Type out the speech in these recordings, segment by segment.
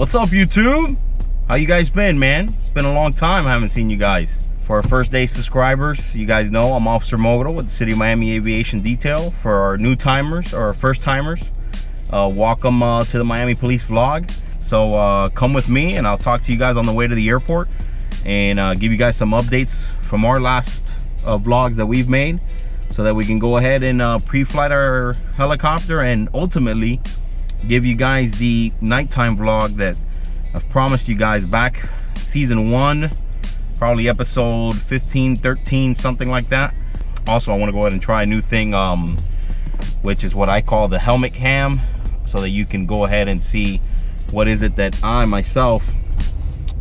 What's up, YouTube? How you guys been, man? It's been a long time I haven't seen you guys. For our first day subscribers, you guys know I'm Officer Mogul with the City of Miami Aviation Detail. For our new timers or our first timers, welcome to the Miami Police Vlog. So come with me and I'll talk to you guys on the way to the airport and give you guys some updates from our last vlogs that we've made, so that we can go ahead and pre-flight our helicopter and ultimately give you guys the nighttime vlog that I've promised you guys back season 1, probably episode 15, 13, something like that. Also, I want to go ahead and try a new thing, which is what I call the helmet cam, so that you can go ahead and see what is it that I myself,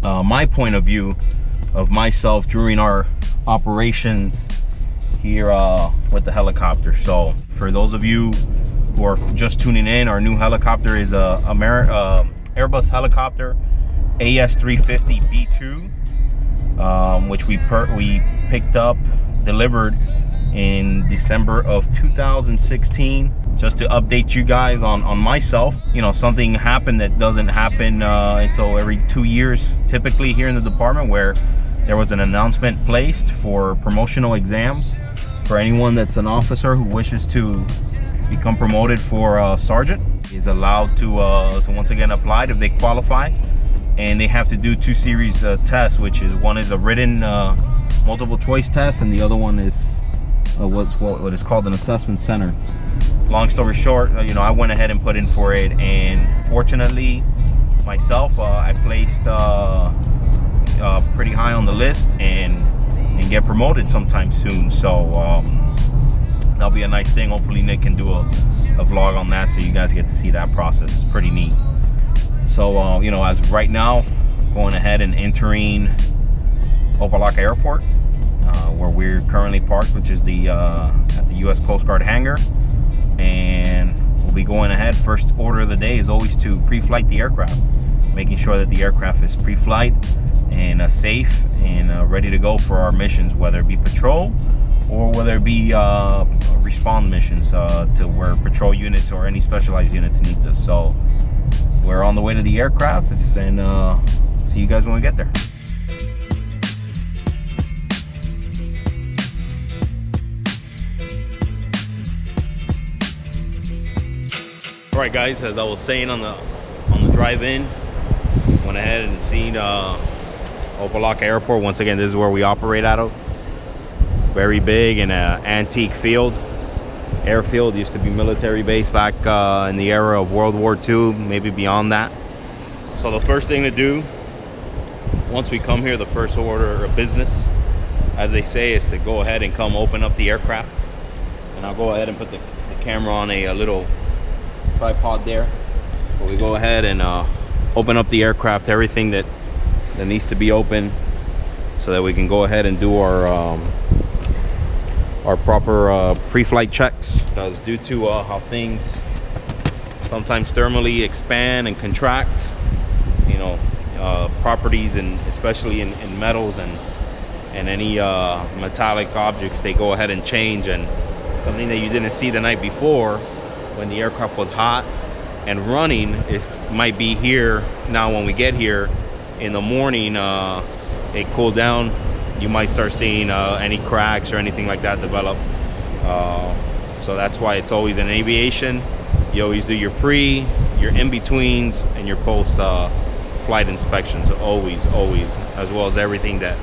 my point of view of myself during our operations here with the helicopter. So for those of you who are just tuning in, our new helicopter is a Airbus helicopter AS350B2, which we picked up, delivered in December of 2016. Just to update you guys on myself, you know, something happened that doesn't happen until every 2 years typically here in the department, where there was an announcement placed for promotional exams for anyone that's an officer who wishes to become promoted for sergeant is allowed to once again apply if they qualify, and they have to do 2 series tests, which is one is a written multiple choice test, and the other one is what is called an assessment center. Long story short, you know, I went ahead and put in for it, and fortunately myself, I placed pretty high on the list and get promoted sometime soon. So that'll be a nice thing. Hopefully Nick can do a vlog on that, so you guys get to see that process. It's pretty neat. So you know, as of right now, going ahead and entering Opa-locka Airport, where we're currently parked, which is the at the U.S. Coast Guard hangar, and we'll be going ahead. First order of the day is always to pre-flight the aircraft, making sure that the aircraft is pre-flight and safe and ready to go for our missions, whether it be patrol or whether it be respond missions to where patrol units or any specialized units need us. So we're on the way to the aircraft, and see you guys when we get there. All right, guys, as I was saying on the drive-in, went ahead and seen Opa-locka Airport. Once again, this is where we operate out of. Very big and antique field. Airfield used to be military base back in the era of World War II, maybe beyond that. So the first thing to do once we come here, the first order of business, as they say, is to go ahead and come open up the aircraft. And I'll go ahead and put the camera on a little tripod there. But we go ahead and open up the aircraft, everything that needs to be open, so that we can go ahead and do our proper pre-flight checks. Because due to how things sometimes thermally expand and contract, you know, properties, and especially in metals and any metallic objects, they go ahead and change. And something that you didn't see the night before when the aircraft was hot and running might be here now. When we get here in the morning, it cooled down, you might start seeing any cracks or anything like that develop. So that's why it's always in aviation, you always do your pre, your in-betweens, and your post flight inspections, always, as well as everything that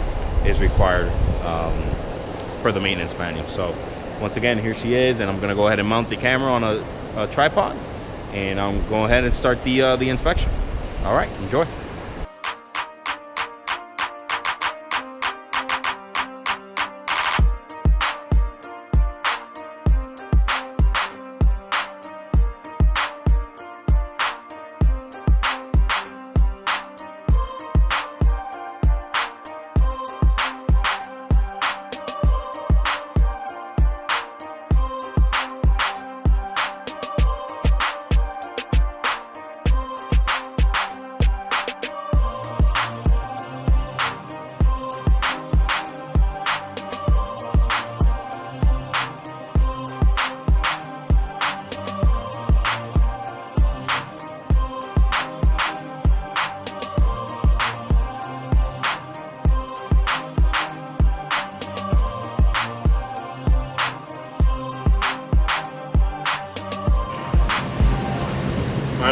is required for the maintenance manual. So once again, here she is, and I'm gonna go ahead and mount the camera on a tripod, and I'm going ahead and start the inspection. All right, enjoy.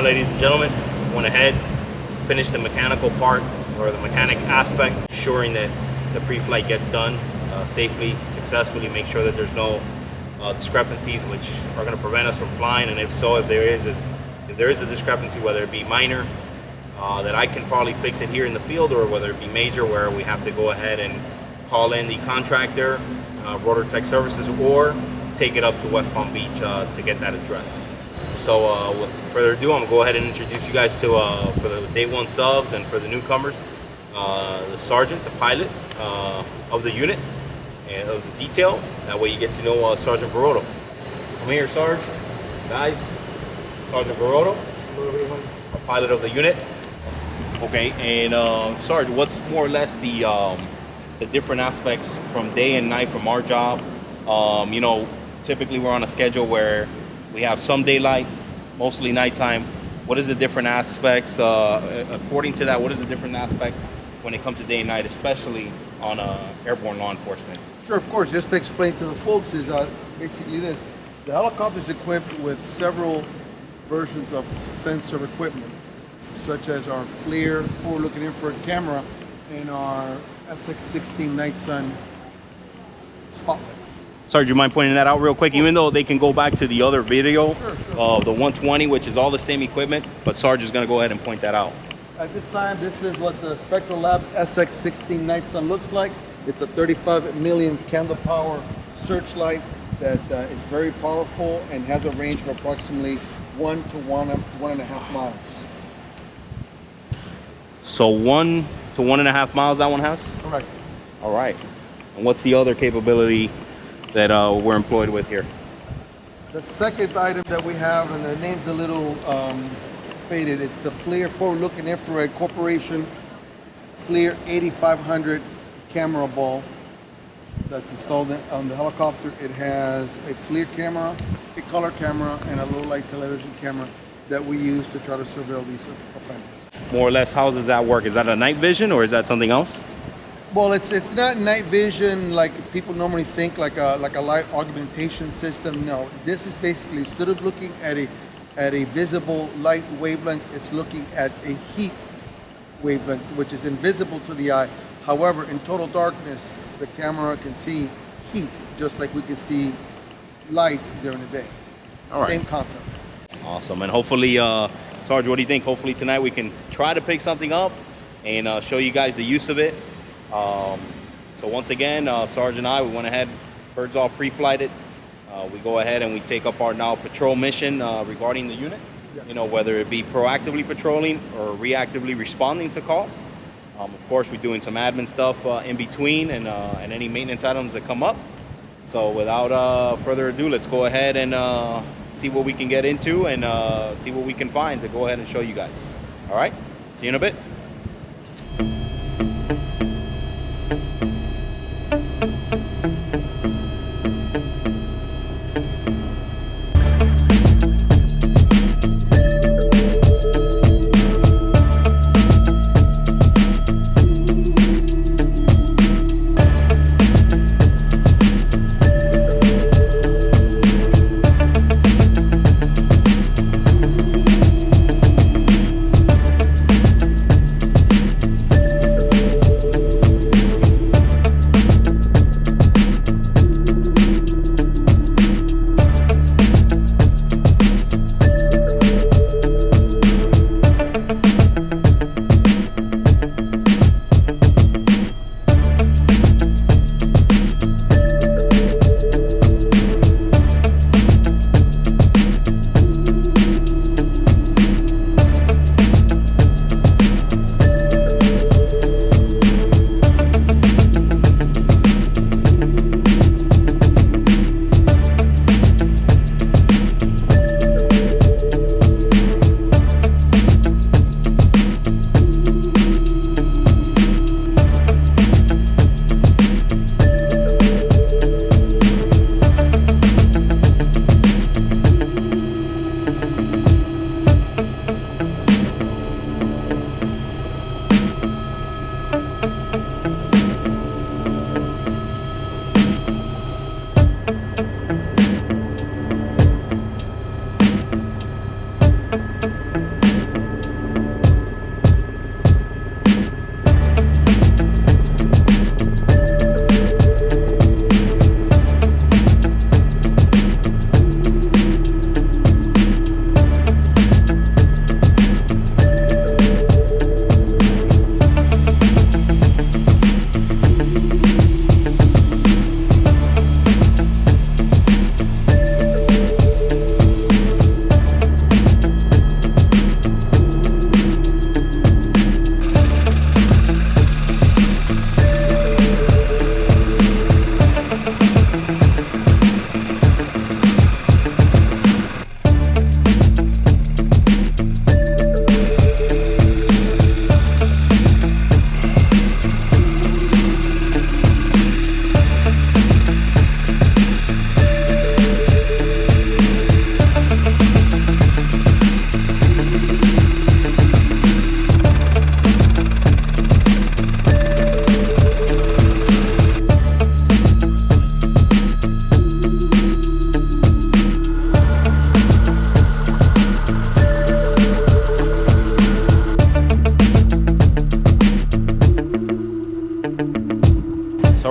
right, ladies and gentlemen, went ahead, finished the mechanical part, or the mechanic aspect, ensuring that the pre-flight gets done safely, successfully, make sure that there's no discrepancies which are going to prevent us from flying, and if so, if there is a discrepancy, whether it be minor, that I can probably fix it here in the field, or whether it be major, where we have to go ahead and call in the contractor, Rotor Tech Services, or take it up to West Palm Beach to get that addressed. So with further ado, I'm going to go ahead and introduce you guys to, for the day one subs and for the newcomers, the sergeant, the pilot of the unit and of the detail. That way you get to know Sergeant Baroto. Come here, Sarge. Guys, Sergeant Baroto, our pilot of the unit. Okay, and Sarge, what's more or less the different aspects from day and night from our job? You know, typically we're on a schedule where we have some daylight, mostly nighttime. What is the different aspects, according to that, what is the different aspects when it comes to day and night, especially on airborne law enforcement? Sure, of course. Just to explain to the folks is basically this. The helicopter is equipped with several versions of sensor equipment, such as our FLIR forward-looking infrared camera and our SX-16 Night Sun spotlight. Sarge, you mind pointing that out real quick? Even though they can go back to the other video of the 120, which is all the same equipment, but Sarge is going to go ahead and point that out. At this time, this is what the Spectral Lab SX-16 Night Sun looks like. It's a 35 million candle power searchlight that is very powerful and has a range of approximately 1 to 1.5 miles. So 1 to 1.5 miles that one has? Correct. All right. And what's the other capability that we're employed with here? The second item that we have, and the name's a little faded, it's the FLIR Forward-Looking Infrared Corporation FLIR 8500 camera ball that's installed on the helicopter. It has a FLIR camera, a color camera, and a low light television camera that we use to try to surveil these offenders. More or less, how does that work? Is that a night vision or is that something else? Well, it's not night vision like people normally think, like a light augmentation system. No, this is basically, instead of looking at a visible light wavelength, it's looking at a heat wavelength, which is invisible to the eye. However, in total darkness, the camera can see heat, just like we can see light during the day. All right. Same concept. Awesome. And hopefully, Sarge, what do you think? Hopefully tonight we can try to pick something up and show you guys the use of it. So once again, Sarge and I, we went ahead, birds all pre-flighted. We go ahead and we take up our now patrol mission regarding the unit. Yes. You know, whether it be proactively patrolling or reactively responding to calls. Of course, we're doing some admin stuff in between and any maintenance items that come up. So without further ado, let's go ahead and see what we can get into and see what we can find to go ahead and show you guys. All right, see you in a bit.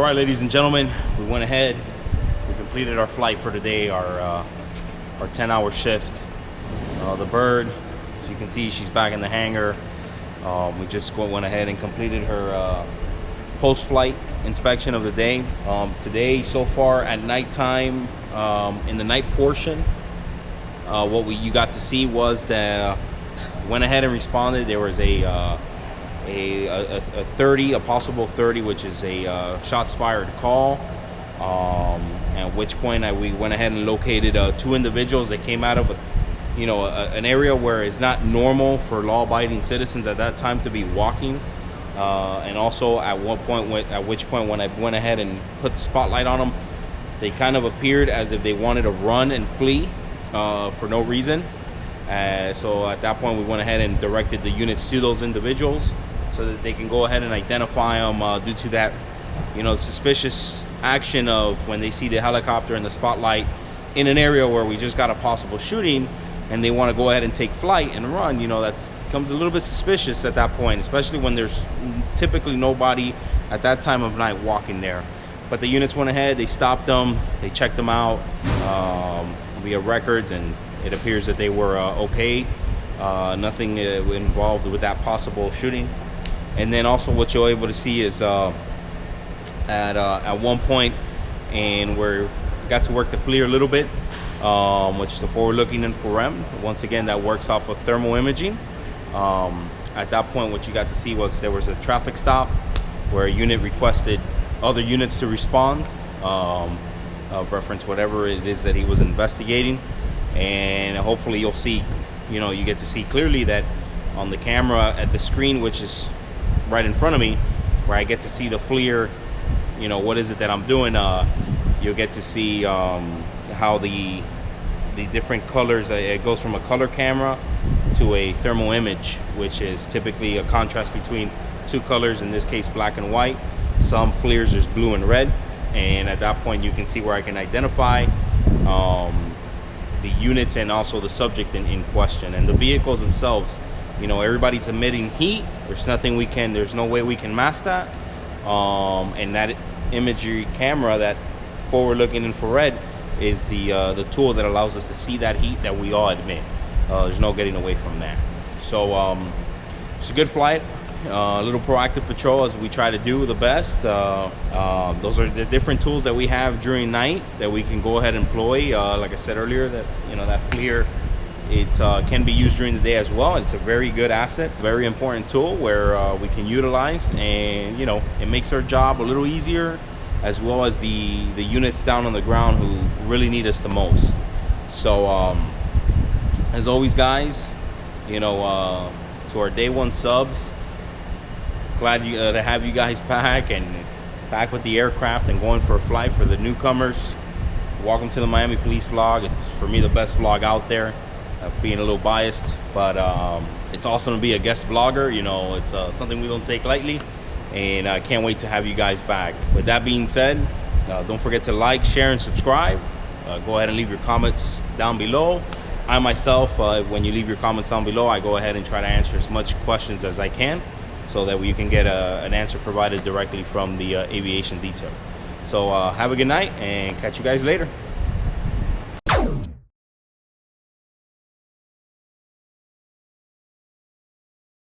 All right, ladies and gentlemen, we went ahead, we completed our flight for today, our 10-hour shift. The bird, as you can see, she's back in the hangar. We just went ahead and completed her post-flight inspection of the day. Today, so far at nighttime, in the night portion, what you got to see was that went ahead and responded. There was a 30, a possible 30, which is a shots fired call. At which point we went ahead and located 2 individuals that came out of an area where it's not normal for law-abiding citizens at that time to be walking. And also at which point when I went ahead and put the spotlight on them, they kind of appeared as if they wanted to run and flee for no reason. So at that point we went ahead and directed the units to those individuals so that they can go ahead and identify them due to that suspicious action of when they see the helicopter and the spotlight in an area where we just got a possible shooting and they want to go ahead and take flight and run. That becomes a little bit suspicious at that point, especially when there's typically nobody at that time of night walking there. But the units went ahead, they stopped them, they checked them out via records, and it appears that they were okay. Nothing involved with that possible shooting. And then also what you're able to see is at one point, and we got to work the FLIR a little bit, which is the forward-looking infrared. Once again, that works off of thermal imaging. At that point, what you got to see was there was a traffic stop where a unit requested other units to respond, reference whatever it is that he was investigating. And hopefully you'll see, you get to see clearly that on the camera at the screen, which is right in front of me, where I get to see the FLIR, what is it that I'm doing, you'll get to see how the different colors, it goes from a color camera to a thermal image, which is typically a contrast between 2 colors, in this case black and white. Some FLIRs there's blue and red, and at that point you can see where I can identify the units and also the subject in question. And the vehicles themselves, everybody's emitting heat. There's no way we can mask that. And that imagery camera, that forward-looking infrared, is the tool that allows us to see that heat that we all emit. There's no getting away from that. So it's a good flight. A little proactive patrol as we try to do the best. Those are the different tools that we have during night that we can go ahead and employ. Like I said earlier, that that FLIR, it can be used during the day as well. It's a very good asset, very important tool where we can utilize, and it makes our job a little easier, as well as the units down on the ground who really need us the most. So as always, guys, to our day 1 subs, glad to have you guys back with the aircraft and going for a flight. For the newcomers, welcome to the Miami Police vlog. It's for me the best vlog out there, being a little biased, but it's awesome to be a guest vlogger. It's something we don't take lightly, and I can't wait to have you guys back. With that being said, don't forget to like, share, and subscribe. Go ahead and leave your comments down below. I myself, when you leave your comments down below, I go ahead and try to answer as much questions as I can, so that you can get an answer provided directly from the aviation detail. So have a good night, and catch you guys later.